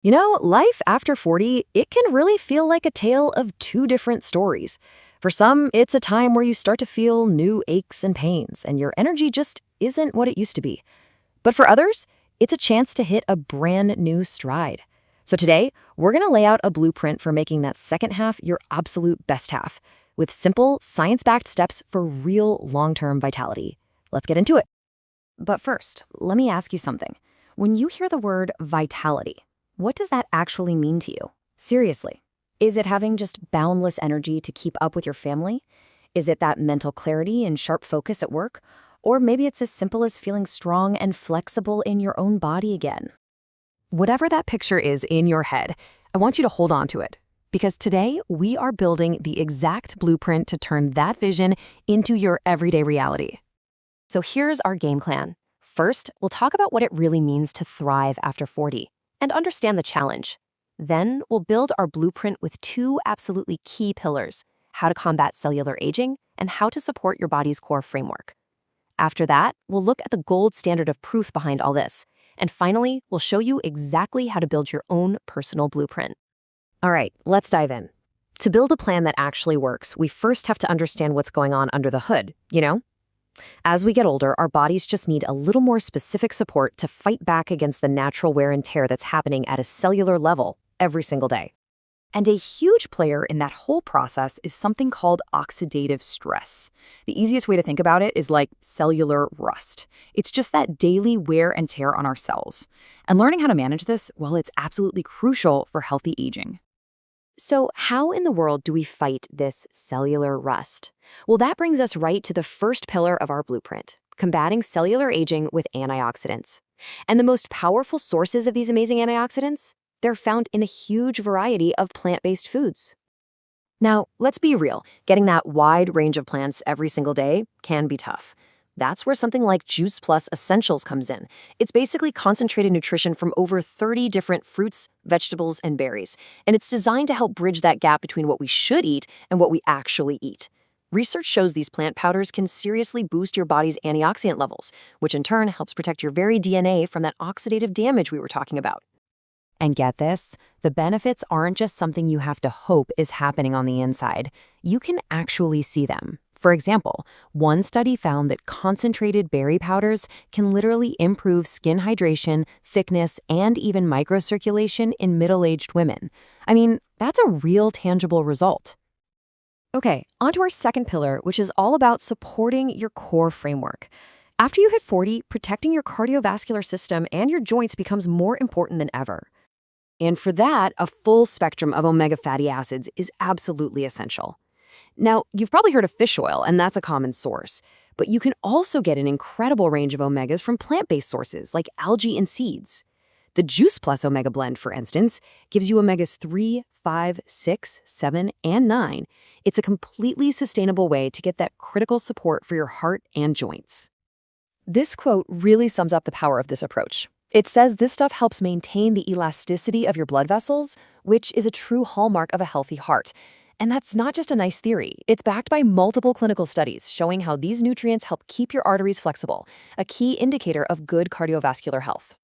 Life after 40, it can really feel like a tale of two different stories. For some, it's a time where you start to feel new aches and pains, and your energy just isn't what it used to be. But for others, it's a chance to hit a brand new stride. So today, we're going to lay out a blueprint for making that second half your absolute best half, with simple, science-backed steps for real long-term vitality. Let's get into it. But first, let me ask you something. When you hear the word vitality, what does that actually mean to you? Seriously, is it having just boundless energy to keep up with your family? Is it that mental clarity and sharp focus at work? Or maybe it's as simple as feeling strong and flexible in your own body again. Whatever that picture is in your head, I want you to hold on to it. Because today, we are building the exact blueprint to turn that vision into your everyday reality. So here's our game plan. First, we'll talk about what it really means to thrive after 40 and understand the challenge. Then, we'll build our blueprint with two absolutely key pillars: how to combat cellular aging and how to support your body's core framework. After that, we'll look at the gold standard of proof behind all this. And finally, we'll show you exactly how to build your own personal blueprint. All right, let's dive in. To build a plan that actually works, we first have to understand what's going on under the hood, As we get older, our bodies just need a little more specific support to fight back against the natural wear and tear that's happening at a cellular level every single day. And a huge player in that whole process is something called oxidative stress. The easiest way to think about it is like cellular rust. It's just that daily wear and tear on our cells. And learning how to manage this, well, it's absolutely crucial for healthy aging. So how in the world do we fight this cellular rust? Well, that brings us right to the first pillar of our blueprint: combating cellular aging with antioxidants. And the most powerful sources of these amazing antioxidants? They're found in a huge variety of plant-based foods. Now, let's be real. Getting that wide range of plants every single day can be tough. That's where something like Juice Plus Essentials comes in. It's basically concentrated nutrition from over 30 different fruits, vegetables, and berries. And it's designed to help bridge that gap between what we should eat and what we actually eat. Research shows these plant powders can seriously boost your body's antioxidant levels, which in turn helps protect your very DNA from that oxidative damage we were talking about. And get this, the benefits aren't just something you have to hope is happening on the inside. You can actually see them. For example, one study found that concentrated berry powders can literally improve skin hydration, thickness, and even microcirculation in middle-aged women. I mean, that's a real tangible result. Okay, onto our second pillar, which is all about supporting your core framework. After you hit 40, protecting your cardiovascular system and your joints becomes more important than ever. And for that, a full spectrum of omega fatty acids is absolutely essential. Now, you've probably heard of fish oil, and that's a common source. But you can also get an incredible range of omegas from plant-based sources like algae and seeds. The Juice Plus Omega Blend, for instance, gives you omegas 3, 5, 6, 7, and 9. It's a completely sustainable way to get that critical support for your heart and joints. This quote really sums up the power of this approach. It says this stuff helps maintain the elasticity of your blood vessels, which is a true hallmark of a healthy heart. And that's not just a nice theory. It's backed by multiple clinical studies showing how these nutrients help keep your arteries flexible, a key indicator of good cardiovascular health.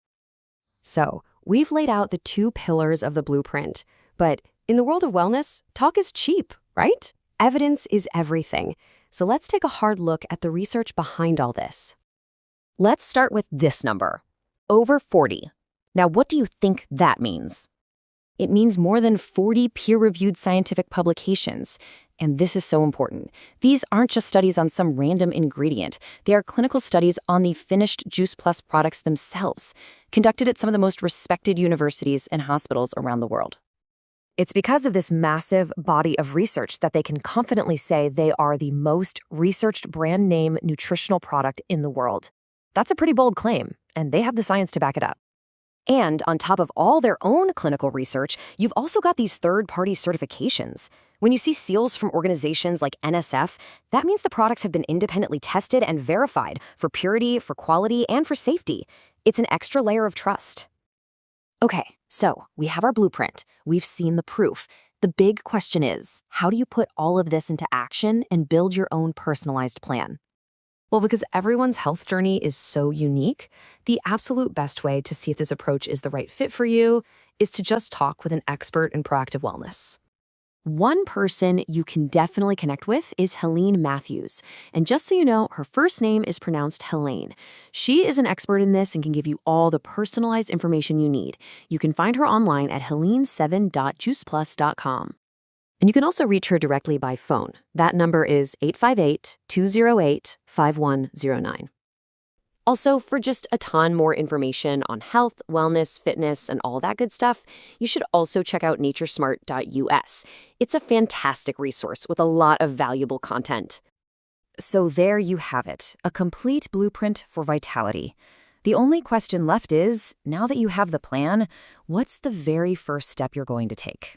So, we've laid out the two pillars of the blueprint. But in the world of wellness, talk is cheap, right? Evidence is everything. So let's take a hard look at the research behind all this. Let's start with this number: over 40. Now, what do you think that means? It means more than 40 peer-reviewed scientific publications. And this is so important. These aren't just studies on some random ingredient. They are clinical studies on the finished Juice Plus products themselves, conducted at some of the most respected universities and hospitals around the world. It's because of this massive body of research that they can confidently say they are the most researched brand name nutritional product in the world. That's a pretty bold claim, and they have the science to back it up. And on top of all their own clinical research, you've also got these third-party certifications. When you see seals from organizations like NSF, that means the products have been independently tested and verified for purity, for quality, and for safety. It's an extra layer of trust. Okay, so we have our blueprint. We've seen the proof. The big question is, how do you put all of this into action and build your own personalized plan? Well, because everyone's health journey is so unique, the absolute best way to see if this approach is the right fit for you is to just talk with an expert in proactive wellness. One person you can definitely connect with is Helene Matthews. And just so you know, her first name is pronounced Helene. She is an expert in this and can give you all the personalized information you need. You can find her online at helene7.juiceplus.com. And you can also reach her directly by phone. That number is 858-208-5109. Also, for just a ton more information on health, wellness, fitness, and all that good stuff, you should also check out naturesmart.us. It's a fantastic resource with a lot of valuable content. So there you have it, a complete blueprint for vitality. The only question left is, now that you have the plan, what's the very first step you're going to take?